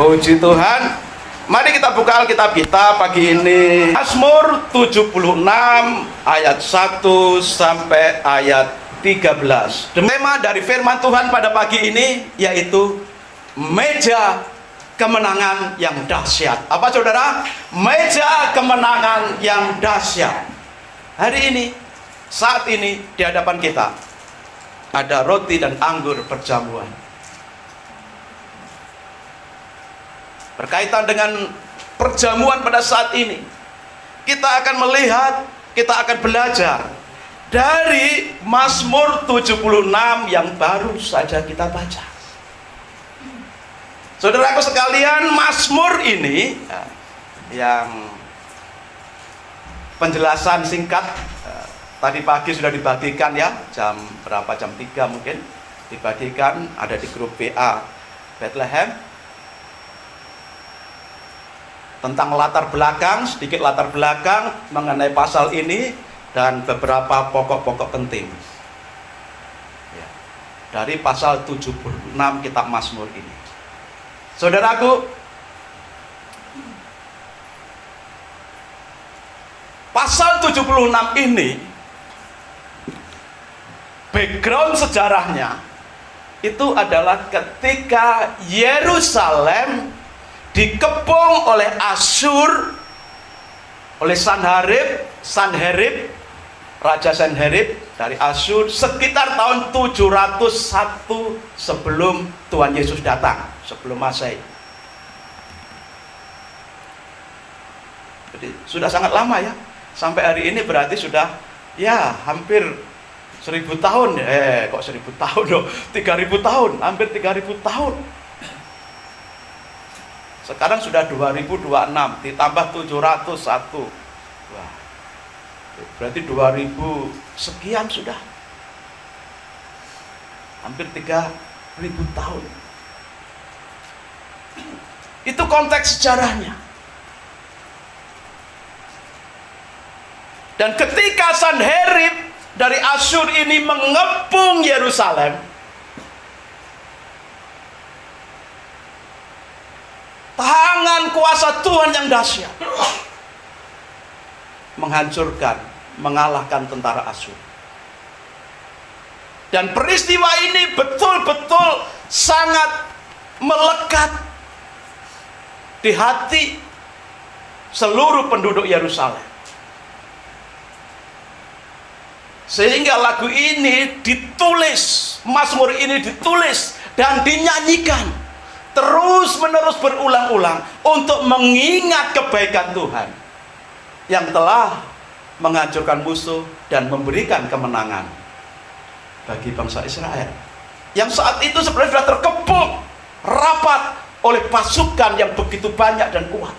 Puji Tuhan. Mari kita buka Alkitab kita pagi ini. Mazmur 76 ayat 1 sampai ayat 13. Tema dari firman Tuhan pada pagi ini yaitu meja kemenangan yang dahsyat. Apa saudara? Meja kemenangan yang dahsyat. Hari ini, saat ini di hadapan kita ada roti dan anggur perjamuan. Berkaitan dengan perjamuan pada saat ini, kita akan melihat, kita akan belajar dari Mazmur 76 yang baru saja kita baca. Saudaraku sekalian, Mazmur ini yang penjelasan singkat tadi pagi sudah dibagikan ya, jam berapa, jam 3 mungkin dibagikan, ada di grup WA Bethlehem. Tentang latar belakang, sedikit latar belakang mengenai pasal ini dan beberapa pokok-pokok penting ya, dari pasal 76 kitab Mazmur ini. Saudaraku, pasal 76 ini background sejarahnya itu adalah ketika Yerusalem dikepung oleh Asyur, oleh Sanherib, Raja Sanherib dari Asyur sekitar tahun 701 sebelum Tuhan Yesus datang, sebelum Masehi. Jadi sudah sangat lama ya, sampai hari ini berarti sudah ya hampir 1000 tahun. Kok 1000 tahun loh, 3000 tahun, hampir 3000 tahun. Sekarang sudah 2026 ditambah 701. Wah. Berarti 2000 sekian sudah. Hampir 3000 tahun. Itu konteks sejarahnya. Dan ketika Sanherib dari Asyur ini mengepung Yerusalem, tangan kuasa Tuhan yang dahsyat menghancurkan, mengalahkan tentara Asyur. Dan peristiwa ini betul-betul sangat melekat di hati seluruh penduduk Yerusalem. Sehingga lagu ini ditulis, Mazmur ini ditulis dan dinyanyikan terus-menerus berulang-ulang untuk mengingat kebaikan Tuhan yang telah menghancurkan musuh dan memberikan kemenangan bagi bangsa Israel yang saat itu sebenarnya sudah terkepung rapat oleh pasukan yang begitu banyak dan kuat.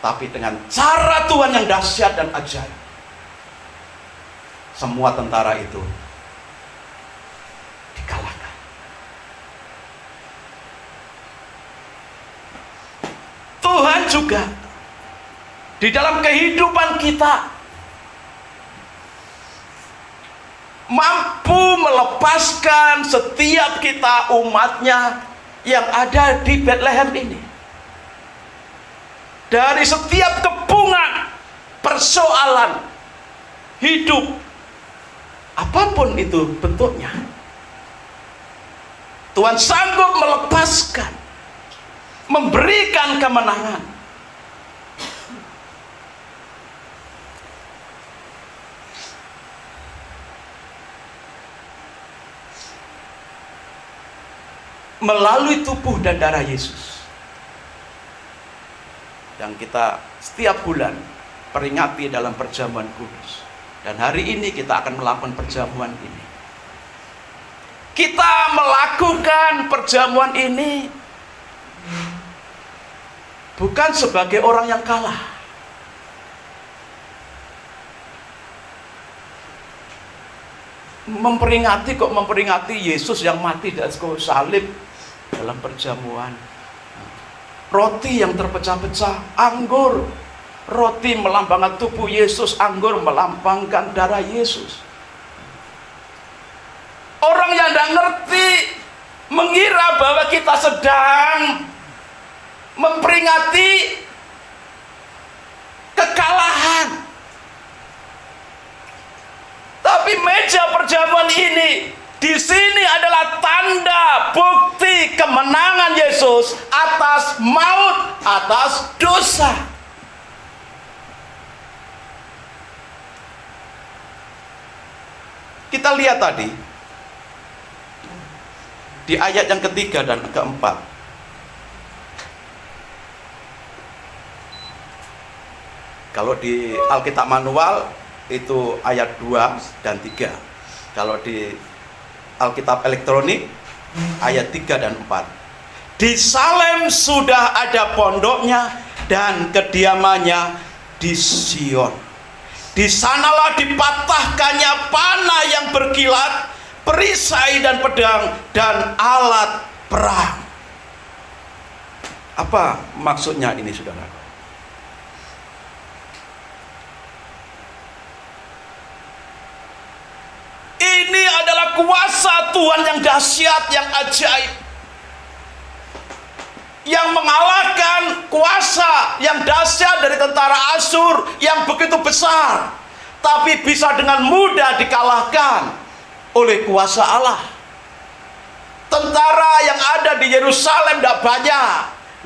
Tapi dengan cara Tuhan yang dahsyat dan ajaib, semua tentara itu dikalahkan. Tuhan juga di dalam kehidupan kita mampu melepaskan setiap kita umatnya yang ada di Bethlehem ini dari setiap kepungan persoalan hidup apapun itu bentuknya. Tuhan sanggup melepaskan, memberikan kemenangan. Melalui tubuh dan darah Yesus yang kita setiap bulan peringati dalam perjamuan kudus. Dan hari ini kita akan melakukan perjamuan ini. Kita melakukan perjamuan ini bukan sebagai orang yang kalah, memperingati Yesus yang mati di atas kayu salib dalam perjamuan. Roti yang terpecah-pecah, anggur. Roti melambangkan tubuh Yesus, anggur melambangkan darah Yesus. Orang yang tidak ngerti mengira bahwa kita sedang memperingati kekalahan. Tapi meja perjamuan ini di sini adalah tanda bukti kemenangan Yesus atas maut, atas dosa. Kita lihat tadi di ayat yang ketiga dan keempat. Kalau di Alkitab manual itu ayat 2 dan 3. Kalau di Alkitab elektronik ayat 3 dan 4. Di Salem sudah ada pondoknya dan kediamannya di Sion. Di sanalah dipatahkannya panah yang berkilat, perisai dan pedang dan alat perang. Apa maksudnya ini, saudara? Ini adalah kuasa Tuhan yang dahsyat, yang ajaib, yang mengalahkan kuasa yang dahsyat dari tentara Asyur yang begitu besar, tapi bisa dengan mudah dikalahkan oleh kuasa Allah. Tentara yang ada di Yerusalem tidak banyak,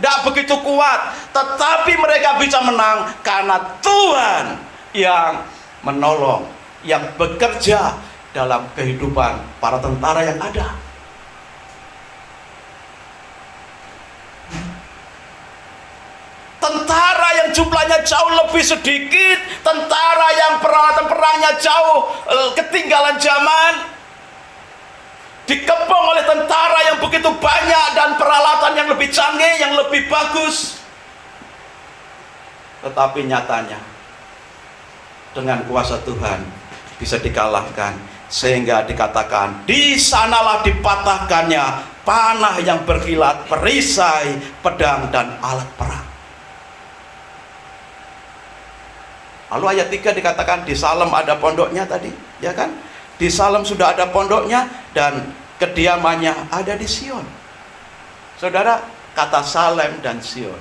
tidak begitu kuat, tetapi mereka bisa menang karena Tuhan yang menolong, yang bekerja dalam kehidupan para tentara yang ada. Tentara yang jumlahnya jauh lebih sedikit, tentara yang peralatan perangnya jauh ketinggalan zaman, dikepung oleh tentara yang begitu banyak dan peralatan yang lebih canggih, yang lebih bagus. Tetapi nyatanya dengan kuasa Tuhan bisa dikalahkan, sehingga dikatakan di sanalah dipatahkannya panah yang berkilat, perisai, pedang dan alat perang. Lalu ayat 3 dikatakan di Salem ada pondoknya tadi, ya kan? Di Salem sudah ada pondoknya dan kediamannya ada di Sion. Saudara, kata Salem dan Sion,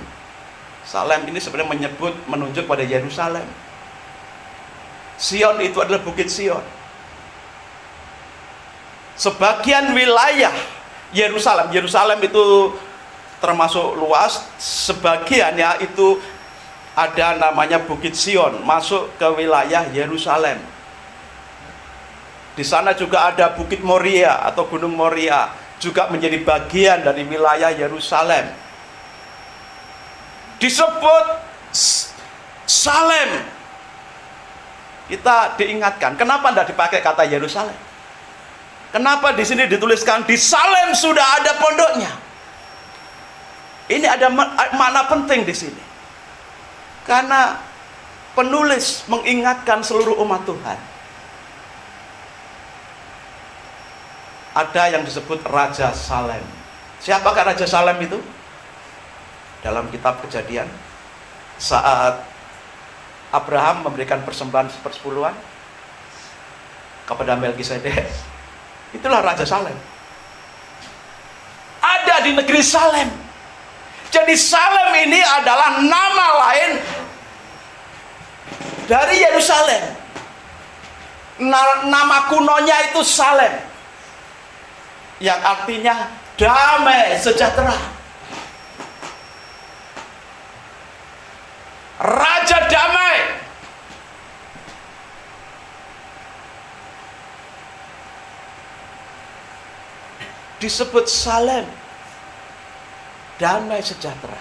Salem ini sebenarnya menunjuk pada Yerusalem. Sion itu adalah Bukit Sion. Sebagian wilayah Yerusalem itu termasuk luas, sebagiannya itu ada namanya Bukit Sion, masuk ke wilayah Yerusalem. Di sana juga ada Bukit Moria atau Gunung Moria, juga menjadi bagian dari wilayah Yerusalem. Disebut Salem. Kita diingatkan, kenapa tidak dipakai kata Yerusalem? Kenapa di sini dituliskan di Salem sudah ada pondoknya? Ini ada makna penting di sini. Karena penulis mengingatkan seluruh umat Tuhan. Ada yang disebut Raja Salem. Siapakah Raja Salem itu? Dalam kitab Kejadian, saat Abraham memberikan persembahan sepersepuluhan kepada Melkisedek, itulah Raja Salem. Ada di negeri Salem. Jadi Salem ini adalah nama lain dari Yerusalem. Nama kunonya itu Salem, yang artinya damai sejahtera. Raja damai. Disebut Salem, damai sejahtera.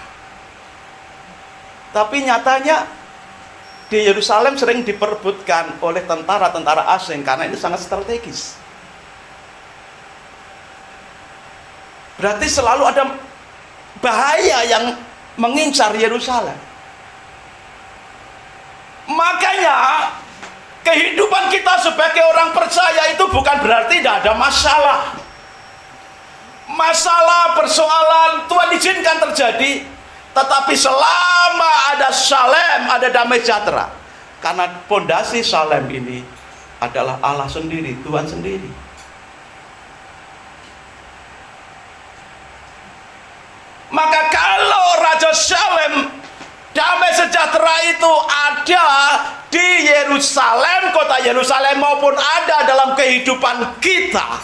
Tapi nyatanya di Yerusalem sering diperebutkan oleh tentara-tentara asing karena ini sangat strategis. Berarti selalu ada bahaya yang mengincar Yerusalem. Makanya kehidupan kita sebagai orang percaya itu bukan berarti tidak ada masalah. Masalah, persoalan Tuhan izinkan terjadi, tetapi selama ada Salem, ada damai sejahtera. Karena pondasi Salem ini adalah Allah sendiri, Tuhan sendiri. Maka kalau Raja Salem, damai sejahtera itu ada di Yerusalem, kota Yerusalem, maupun ada dalam kehidupan kita.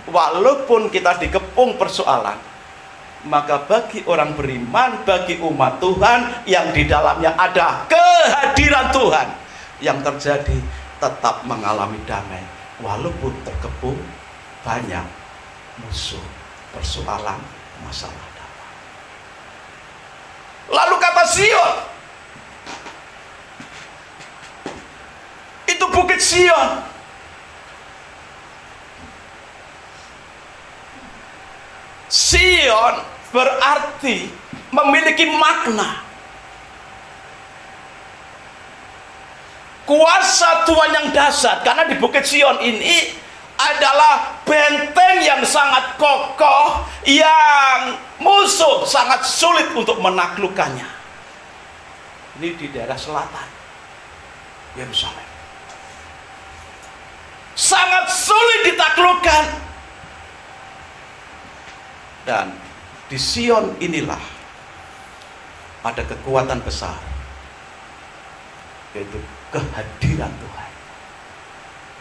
Walaupun kita dikepung persoalan, maka bagi orang beriman, bagi umat Tuhan yang di dalamnya ada kehadiran Tuhan, yang terjadi tetap mengalami damai walaupun terkepung banyak musuh, persoalan, masalah. Lalu kata Sion, itu bukit Sion. Sion berarti memiliki makna. Kuasa Tuhan yang dahsyat, karena di bukit Sion ini adalah benteng yang sangat kokoh, yang musuh sangat sulit untuk menaklukkannya. Ini di daerah selatan Yerusalem, sangat sulit ditaklukkan. Dan di Sion inilah ada kekuatan besar, yaitu kehadiran Tuhan.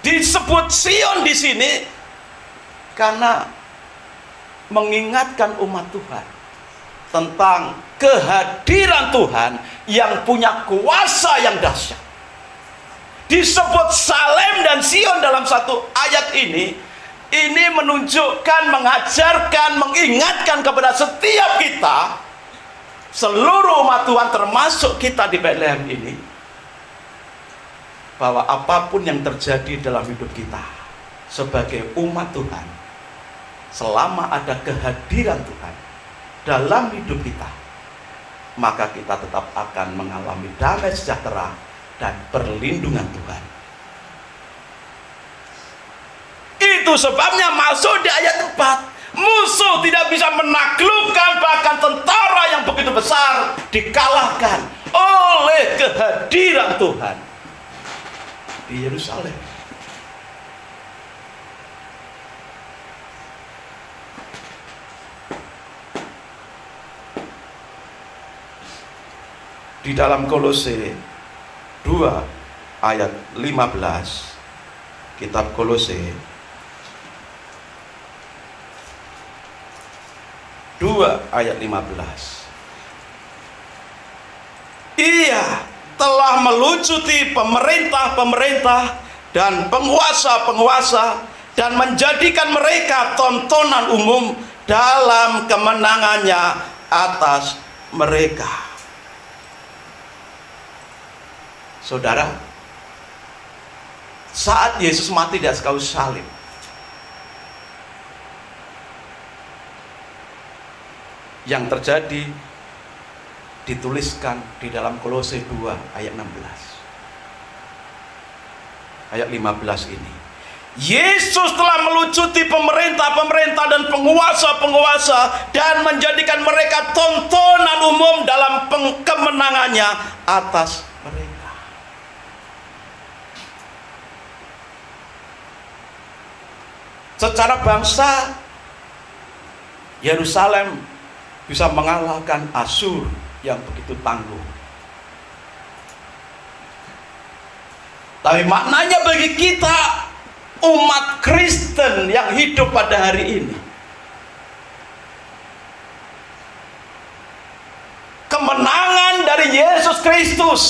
Disebut Sion di sini karena mengingatkan umat Tuhan tentang kehadiran Tuhan yang punya kuasa yang dahsyat. Disebut Salem dan Sion dalam satu ayat ini menunjukkan, mengajarkan, mengingatkan kepada setiap kita, seluruh umat Tuhan termasuk kita di Bethlehem ini, bahwa apapun yang terjadi dalam hidup kita sebagai umat Tuhan, selama ada kehadiran Tuhan dalam hidup kita, maka kita tetap akan mengalami damai sejahtera dan perlindungan Tuhan. Itu sebabnya masuk di ayat 4, musuh tidak bisa menaklukkan, bahkan tentara yang begitu besar dikalahkan oleh kehadiran Tuhan di Yerusalem. Di dalam Kolose 2 ayat 15, kitab Kolose 2 ayat 15, Ia telah melucuti pemerintah-pemerintah dan penguasa-penguasa dan menjadikan mereka tontonan umum dalam kemenangannya atas mereka. Saudara, saat Yesus mati di atas kayu salib, yang terjadi dituliskan di dalam Kolose 2 ayat 16. Ayat 15 ini, Yesus telah melucuti pemerintah-pemerintah dan penguasa-penguasa dan menjadikan mereka tontonan umum dalam kemenangannya atas mereka. Secara bangsa, Yerusalem bisa mengalahkan Asyur yang begitu tangguh. Tapi maknanya bagi kita umat Kristen yang hidup pada hari ini, kemenangan dari Yesus Kristus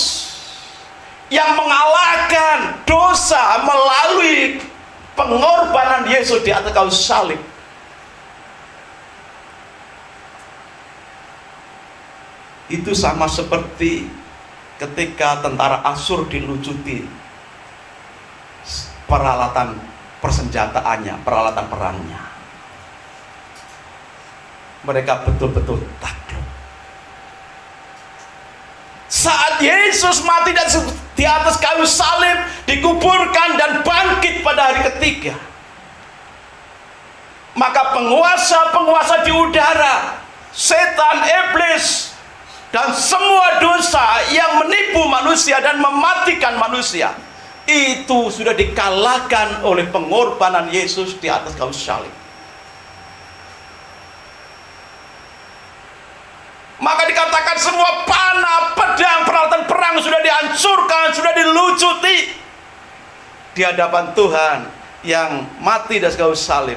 yang mengalahkan dosa melalui pengorbanan Yesus di atas kayu salib, itu sama seperti ketika tentara Asyur dilucuti peralatan persenjataannya, peralatan perangnya. Mereka betul-betul takluk. Saat Yesus mati di atas kayu salib, dikuburkan dan bangkit pada hari ketiga, maka penguasa-penguasa di udara, setan, iblis, dan semua dosa yang menipu manusia dan mematikan manusia, itu sudah dikalahkan oleh pengorbanan Yesus di atas kayu salib. Maka dikatakan semua panah, pedang, peralatan perang sudah dihancurkan, sudah dilucuti di hadapan Tuhan yang mati dan kayu salib.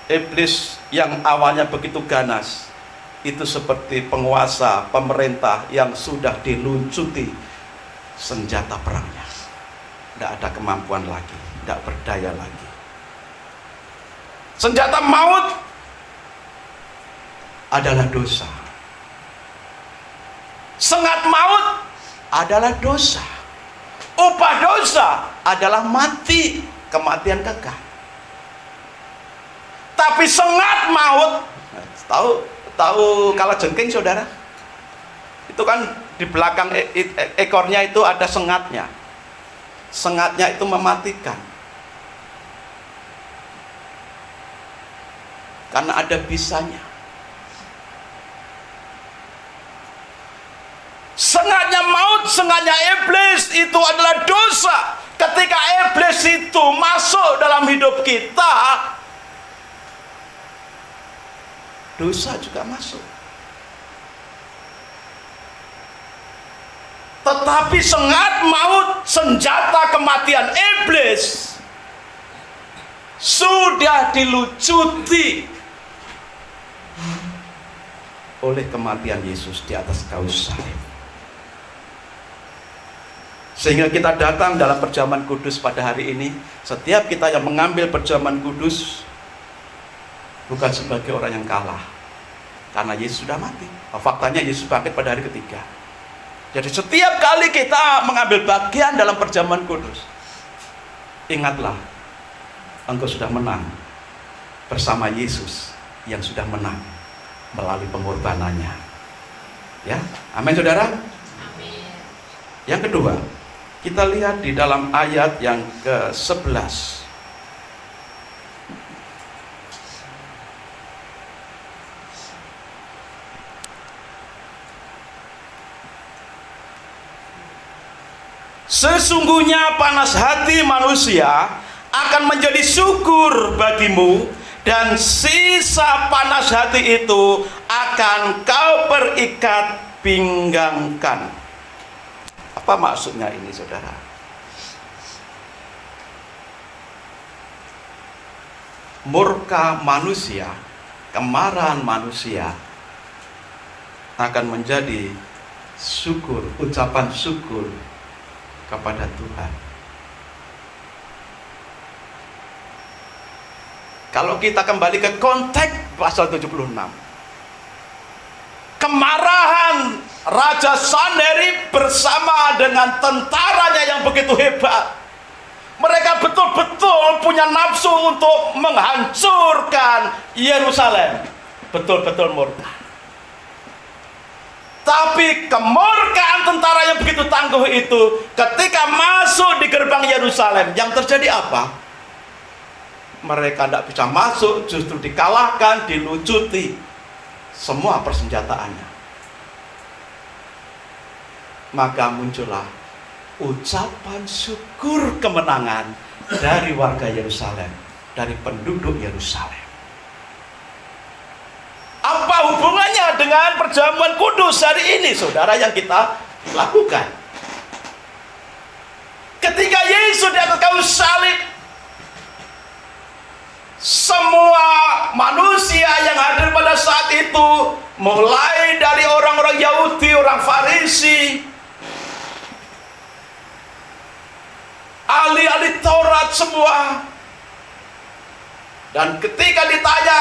Iblis yang awalnya begitu ganas, itu seperti penguasa, pemerintah yang sudah dilucuti senjata perangnya. Tidak ada kemampuan lagi, tidak berdaya lagi. Senjata maut adalah dosa. Sengat maut adalah dosa. Upah dosa adalah mati, kematian kekal. Tapi sengat maut, tahu kalau jengking saudara? Itu kan di belakang ekornya itu ada sengatnya. Sengatnya itu mematikan. Karena ada bisanya. Sengatnya maut, sengatnya iblis itu adalah dosa. Ketika iblis itu masuk dalam hidup kita, dosa juga masuk. Tetapi sengat maut, senjata kematian iblis, sudah dilucuti oleh kematian Yesus di atas kayu salib. Sehingga kita datang dalam perjamuan kudus pada hari ini. Setiap kita yang mengambil perjamuan kudus bukan sebagai orang yang kalah, karena Yesus sudah mati. Faktanya Yesus bangkit pada hari ketiga. Jadi setiap kali kita mengambil bagian dalam perjamuan kudus, ingatlah, engkau sudah menang bersama Yesus yang sudah menang melalui pengorbanannya. Ya, amin saudara. Amin. Yang kedua, kita lihat di dalam ayat yang ke-11. Sesungguhnya panas hati manusia akan menjadi syukur bagimu, dan sisa panas hati itu akan kau berikat pinggangkan. Apa maksudnya ini saudara? Murka manusia, kemarahan manusia akan menjadi syukur, ucapan syukur kepada Tuhan. Kalau kita kembali ke konteks pasal 76, kemarahan Raja Sanherib bersama dengan tentaranya yang begitu hebat, mereka betul-betul punya nafsu untuk menghancurkan Yerusalem. Betul-betul murka. Tapi kemurkaan tentara yang begitu tangguh itu, ketika masuk di gerbang Yerusalem, yang terjadi apa? Mereka tidak bisa masuk, justru dikalahkan, dilucuti semua persenjataannya. Maka muncullah ucapan syukur kemenangan dari warga Yerusalem, dari penduduk Yerusalem. Apa hubungannya dengan perjamuan kudus hari ini, saudara, yang kita lakukan? Ketika Yesus di atas kayu salib, semua manusia yang hadir pada saat itu, mulai dari orang-orang Yahudi, orang Farisi, ahli-ahli Taurat semua, dan ketika ditanya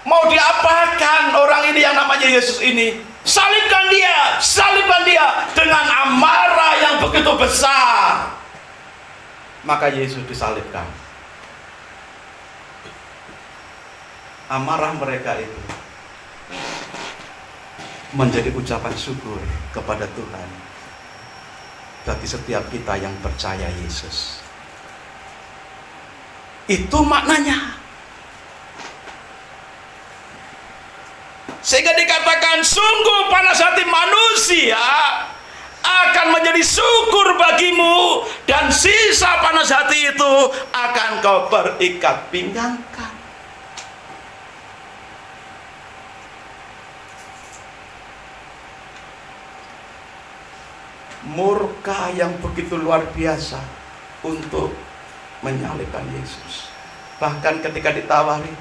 mau diapakan orang ini yang namanya Yesus ini, salibkan dia dengan amarah yang begitu besar. Maka Yesus disalibkan. Amarah mereka itu menjadi ucapan syukur kepada Tuhan bagi setiap kita yang percaya Yesus. Itu maknanya. Sehingga dikatakan sungguh panas hati manusia akan menjadi syukur bagimu, dan sisa panas hati itu akan kau berikat pinggangkan. murka yang begitu luar biasa untuk menyalibkan Yesus. Bahkan ketika ditawari,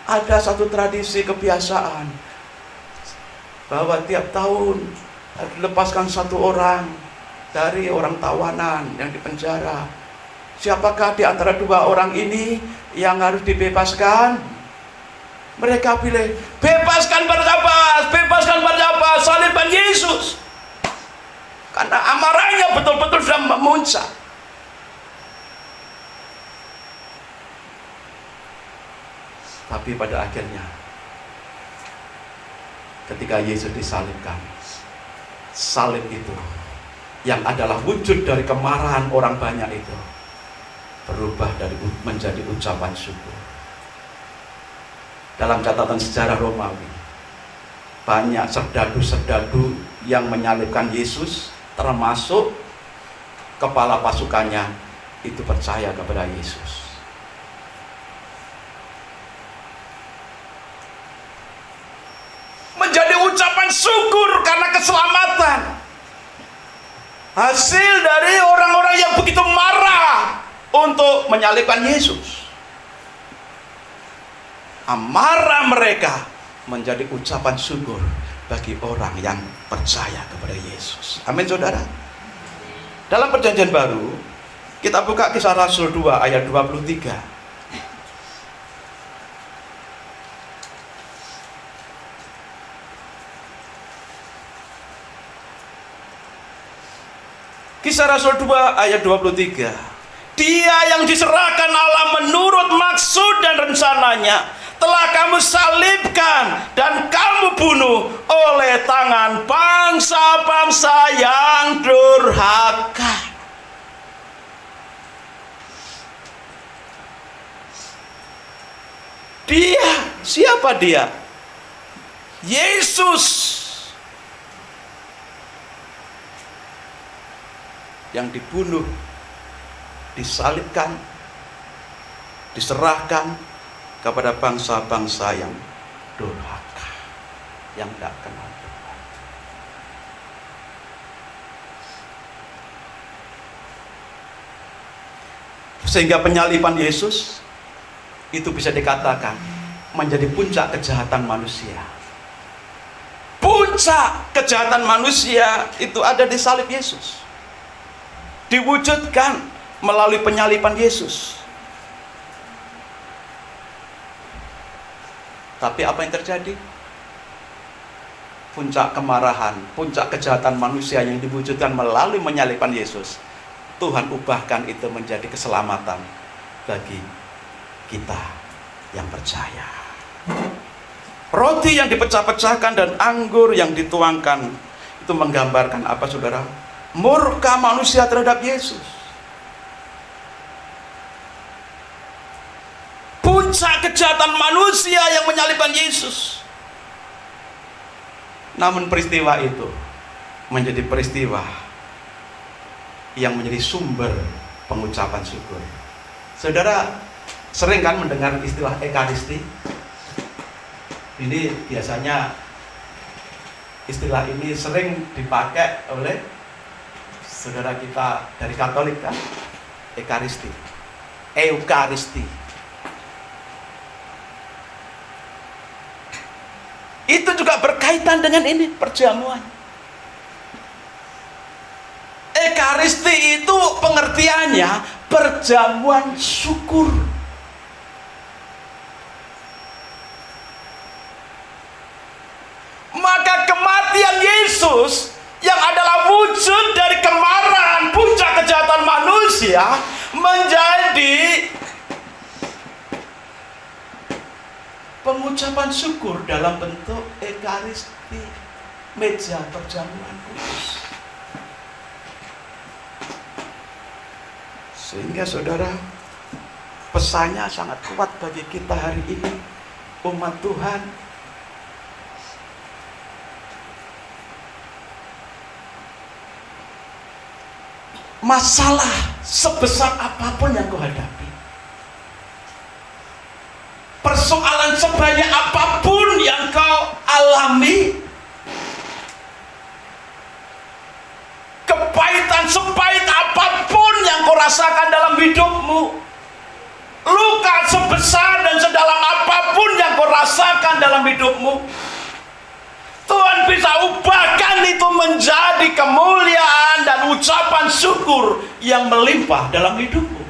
ada satu tradisi kebiasaan bahwa tiap tahun dilepaskan satu orang dari orang tawanan yang dipenjara. Siapakah di antara dua orang ini yang harus dibebaskan? Mereka pilih, bebaskan Barnabas, bebaskan Barnabas, salibkan Yesus. Karena amarahnya betul-betul sudah memuncak. Tapi pada akhirnya, ketika Yesus disalibkan, salib itu yang adalah wujud dari kemarahan orang banyak itu berubah menjadi ucapan syukur. Dalam catatan sejarah Romawi, banyak serdadu-serdadu yang menyalibkan Yesus, termasuk kepala pasukannya, itu percaya kepada Yesus. Menjadi ucapan syukur karena keselamatan, hasil dari orang-orang yang begitu marah untuk menyalibkan Yesus. Amarah mereka menjadi ucapan syukur bagi orang yang percaya kepada Yesus. Amin, saudara. Dalam perjanjian baru, kita buka Kisah Rasul 2 ayat 23. Kisah Rasul 2 ayat 23. Dia yang diserahkan Allah menurut maksud dan rencananya telah kamu salibkan dan kamu bunuh oleh tangan bangsa-bangsa yang durhaka. Dia, siapa dia? Yesus yang dibunuh, disalibkan, diserahkan kepada bangsa-bangsa yang durhaka, yang tidak kenal Tuhan. Sehingga penyaliban Yesus itu bisa dikatakan menjadi puncak kejahatan manusia. Puncak kejahatan manusia itu ada di salib Yesus, diwujudkan melalui penyaliban Yesus. Tapi apa yang terjadi? Puncak kemarahan, puncak kejahatan manusia yang diwujudkan melalui menyalibkan Yesus, Tuhan ubahkan itu menjadi keselamatan bagi kita yang percaya. Roti yang dipecah-pecahkan dan anggur yang dituangkan itu menggambarkan apa, saudara? Murka manusia terhadap Yesus. Puncak kejahatan manusia yang menyalibkan Yesus. Namun peristiwa itu menjadi peristiwa yang menjadi sumber pengucapan syukur. Saudara sering kan mendengar istilah Ekaristi? Ini biasanya istilah ini sering dipakai oleh saudara kita dari Katolik kan? Ekaristi, Eukaristi. Itu juga berkaitan dengan ini, perjamuan. Ekaristi itu pengertiannya perjamuan syukur. Maka kematian Yesus yang adalah wujud dari kemarahan, puncak kejahatan manusia, menjadi pengucapan syukur dalam bentuk Ekaristi, meja perjamuan kudus. Sehingga saudara, pesannya sangat kuat bagi kita hari ini, umat Tuhan. Masalah sebesar apapun yang kau hadapi, persoalan sebanyak apapun yang kau alami, sepahit apapun yang kau rasakan dalam hidupmu, luka sebesar dan sedalam apapun yang kau rasakan dalam hidupmu, Tuhan bisa ubahkan itu menjadi kemuliaan dan ucapan syukur yang melimpah dalam hidupmu.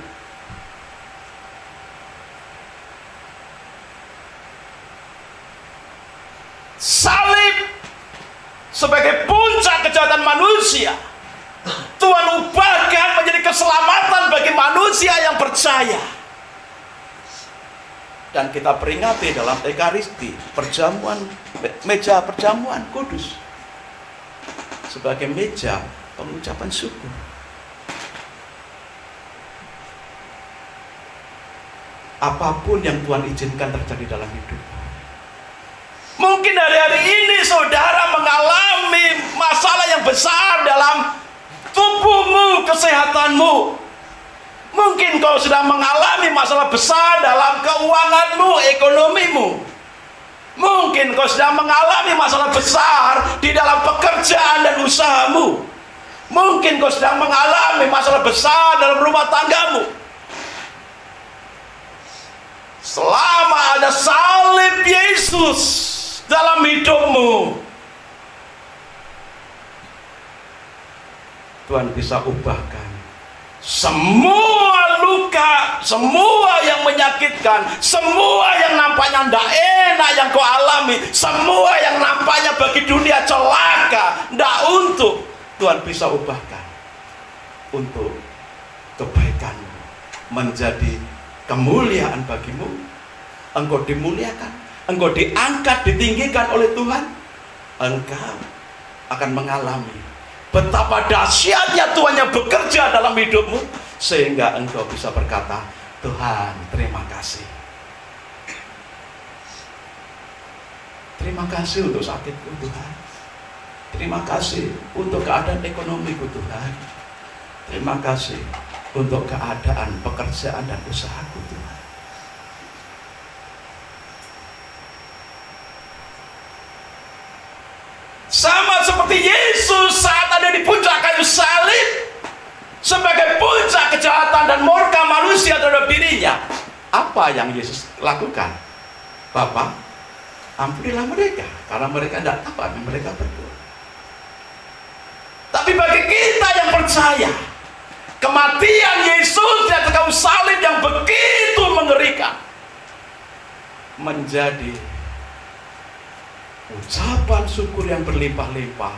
Salib sebagai puncak kejahatan manusia, Tuhan ubahkan menjadi keselamatan bagi manusia yang percaya. Dan kita peringati dalam Ekaristi, perjamuan, meja perjamuan kudus, sebagai meja pengucapan syukur. Apapun yang Tuhan izinkan terjadi dalam hidup. Mungkin hari-hari ini saudara mengalami masalah yang besar dalam tubuhmu, kesehatanmu. Mungkin kau sedang mengalami masalah besar dalam keuanganmu, ekonomimu. Mungkin kau sedang mengalami masalah besar di dalam pekerjaan dan usahamu. Mungkin kau sedang mengalami masalah besar dalam rumah tanggamu. Selama ada salib Yesus dalam hidupmu, Tuhan bisa ubahkan semua luka, semua yang menyakitkan, semua yang nampaknya tidak enak yang kau alami, semua yang nampaknya bagi dunia celaka, tidak untuk, Tuhan bisa ubahkan untuk kebaikanmu, menjadi kemuliaan bagimu. Engkau dimuliakan, engkau diangkat, ditinggikan oleh Tuhan. Engkau akan mengalami betapa dahsyatnya Tuhan yang bekerja dalam hidupmu, sehingga engkau bisa berkata, Tuhan terima kasih. Terima kasih untuk sakitku Tuhan. Terima kasih untuk keadaan ekonomiku Tuhan. Terima kasih untuk keadaan pekerjaan dan usahaku Tuhan. Sama seperti Yesus saat ada di puncak kayu salib, sebagai puncak kejahatan dan murka manusia terhadap dirinya, apa yang Yesus lakukan? Bapa, ampunilah mereka, karena mereka tidak tahu apa yang mereka berbuat. Tapi bagi kita yang percaya, kematian Yesus di atas kayu salib yang begitu mengerikan menjadi ucapan syukur yang berlimpah-limpah,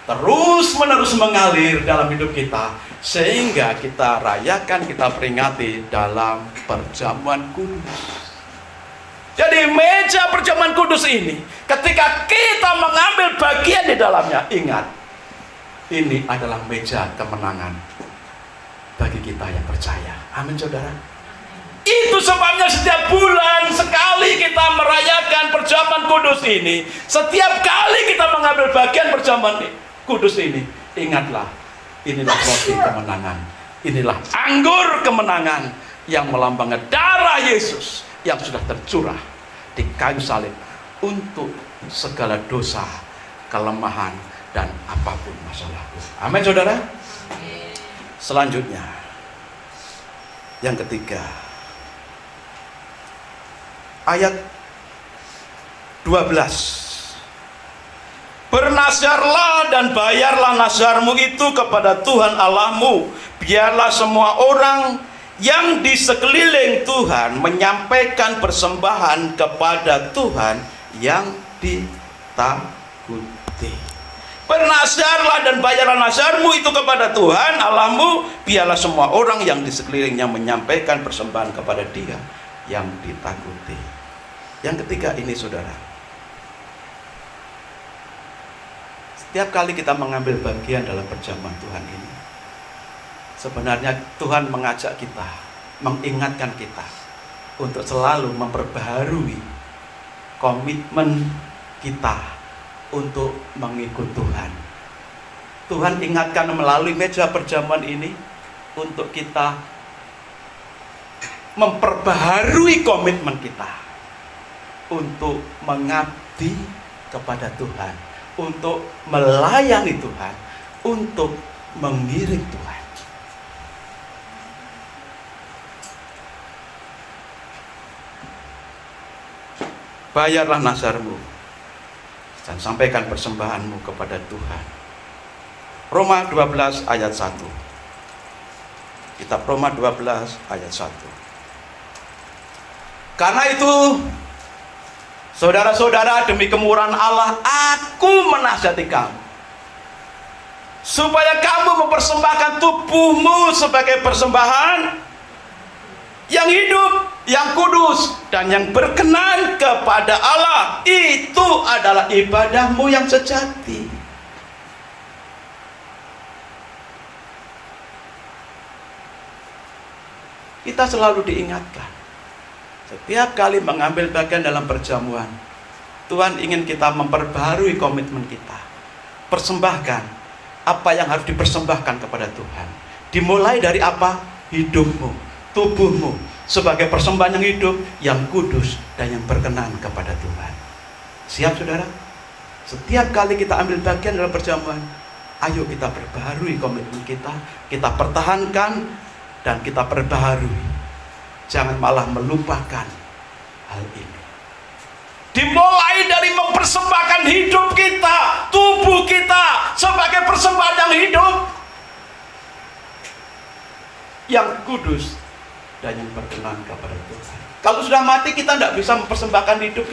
terus menerus mengalir dalam hidup kita, sehingga kita rayakan, kita peringati dalam perjamuan kudus. Jadi meja perjamuan kudus ini, ketika kita mengambil bagian di dalamnya, ingat, ini adalah meja kemenangan bagi kita yang percaya. Amin saudara. Itu sebabnya setiap bulan sekali kita merayakan perjamuan kudus ini. Setiap kali kita mengambil bagian perjamuan kudus ini, ingatlah, inilah roti kemenangan, inilah anggur kemenangan yang melambangkan darah Yesus yang sudah tercurah di kayu salib untuk segala dosa, kelemahan, dan apapun masalahku. Amin saudara. Selanjutnya, yang ketiga, ayat 12. Bernazarlah dan bayarlah nazarmu itu kepada Tuhan Allahmu. Biarlah semua orang yang di sekeliling Tuhan menyampaikan persembahan kepada Tuhan yang ditakuti. Bernazarlah dan bayarlah nazarmu itu kepada Tuhan Allahmu. Biarlah semua orang yang di sekelilingnya menyampaikan persembahan kepada Dia yang ditakuti. Yang ketiga ini saudara, setiap kali kita mengambil bagian dalam perjamuan Tuhan ini, sebenarnya Tuhan mengajak kita, mengingatkan kita untuk selalu memperbaharui komitmen kita untuk mengikut Tuhan. Tuhan ingatkan melalui meja perjamuan ini untuk kita memperbaharui komitmen kita untuk mengabdi kepada Tuhan, untuk melayani Tuhan, untuk mengiring Tuhan. Bayarlah nazarmu dan sampaikan persembahanmu kepada Tuhan. Roma 12 ayat 1. Kitab Roma 12 ayat 1. Karena itu, saudara-saudara, demi kemurahan Allah, aku menasihati kamu, supaya kamu mempersembahkan tubuhmu sebagai persembahan yang hidup, yang kudus, dan yang berkenan kepada Allah. Itu adalah ibadahmu yang sejati. Kita selalu diingatkan, setiap kali mengambil bagian dalam perjamuan, Tuhan ingin kita memperbarui komitmen kita. Persembahkan apa yang harus dipersembahkan kepada Tuhan. Dimulai dari apa? Hidupmu, tubuhmu, sebagai persembahan yang hidup, yang kudus, dan yang berkenan kepada Tuhan. Siap, saudara? Setiap kali kita ambil bagian dalam perjamuan, ayo kita perbaharui komitmen kita, kita pertahankan, dan kita perbaharui. Jangan malah melupakan hal ini. Dimulai dari mempersembahkan hidup kita, tubuh kita sebagai persembahan yang hidup, yang kudus, dan yang berkenan kepada Tuhan. Kalau sudah mati, kita tidak bisa mempersembahkan hidup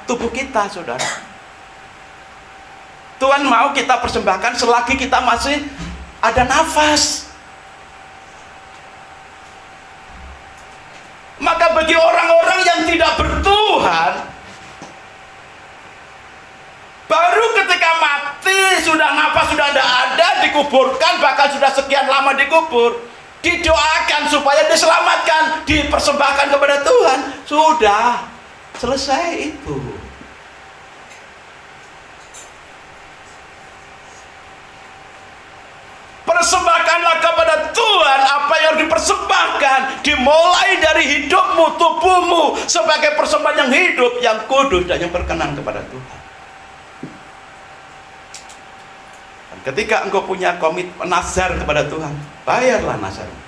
tubuh kita, saudara. Tuhan mau kita persembahkan selagi kita masih ada nafas. Maka bagi orang-orang yang tidak bertuhan, baru ketika mati, sudah nafas sudah tidak ada, dikuburkan, bahkan sudah sekian lama dikubur, didoakan supaya diselamatkan, dipersembahkan kepada Tuhan. Sudah selesai itu. Persembahkanlah kepada Tuhan apa yang dipersembahkan. Dimulai dari hidupmu, tubuhmu sebagai persembahan yang hidup, yang kudus, dan yang berkenan kepada Tuhan. Dan ketika engkau punya komitmen nazar kepada Tuhan, bayarlah nazarmu.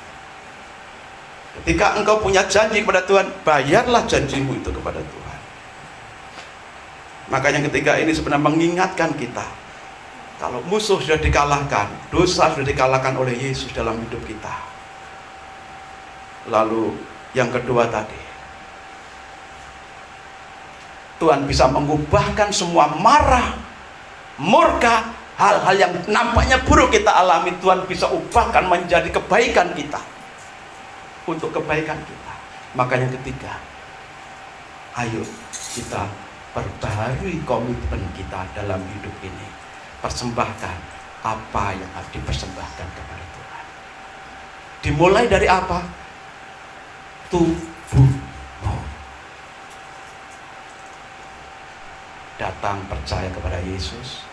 Ketika engkau punya janji kepada Tuhan, bayarlah janjimu itu kepada Tuhan. Makanya ketika ini sebenarnya mengingatkan kita, kalau musuh sudah dikalahkan, dosa sudah dikalahkan oleh Yesus dalam hidup kita. Lalu yang kedua tadi, Tuhan bisa mengubahkan semua marah, murka, hal-hal yang nampaknya buruk kita alami, Tuhan bisa ubahkan menjadi kebaikan kita, untuk kebaikan kita. Makanya ketiga, ayo kita perbaharui komitmen kita dalam hidup ini. Persembahkan apa yang harus dipersembahkan kepada Tuhan. Dimulai dari apa? Tubuhmu. Datang percaya kepada Yesus,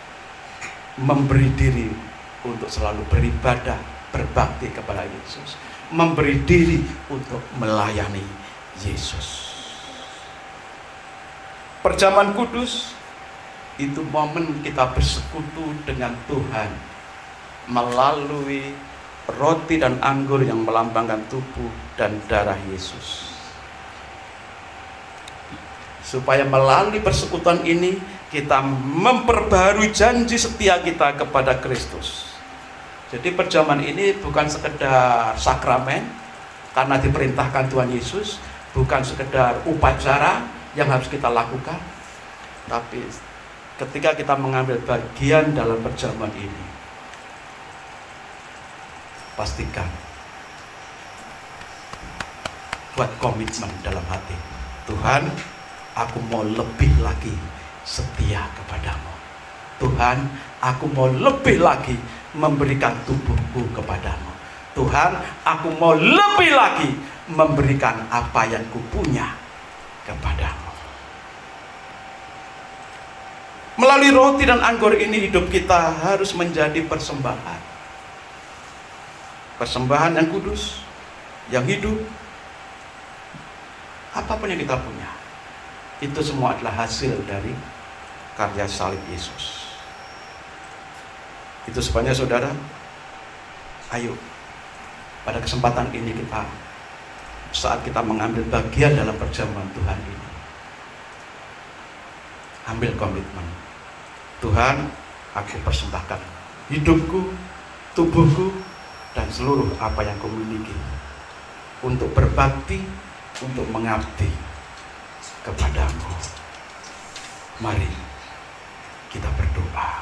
memberi diri untuk selalu beribadah, berbakti kepada Yesus, memberi diri untuk melayani Yesus. Perjamuan kudus itu momen kita bersekutu dengan Tuhan melalui roti dan anggur yang melambangkan tubuh dan darah Yesus. Supaya melalui persekutuan ini kita memperbarui janji setia kita kepada Kristus. Jadi perjamuan ini bukan sekedar sakramen karena diperintahkan Tuhan Yesus, bukan sekedar upacara yang harus kita lakukan, tapi ketika kita mengambil bagian dalam perjamuan ini, pastikan buat komitmen dalam hati. Tuhan, aku mau lebih lagi setia kepadamu. Tuhan, aku mau lebih lagi memberikan tubuhku kepadamu. Tuhan, aku mau lebih lagi memberikan apa yang kupunya kepadamu. Melalui roti dan anggur ini hidup kita harus menjadi persembahan. Persembahan yang kudus, yang hidup. Apapun yang kita punya, itu semua adalah hasil dari karya salib Yesus. Itu sebabnya saudara, Ayo, pada kesempatan ini saat kita mengambil bagian dalam perjamuan Tuhan ini, ambil komitmen. Tuhan, aku persembahkan hidupku, tubuhku, dan seluruh apa yang kumiliki untuk berbakti, untuk mengabdi kepadamu. Mari kita berdoa.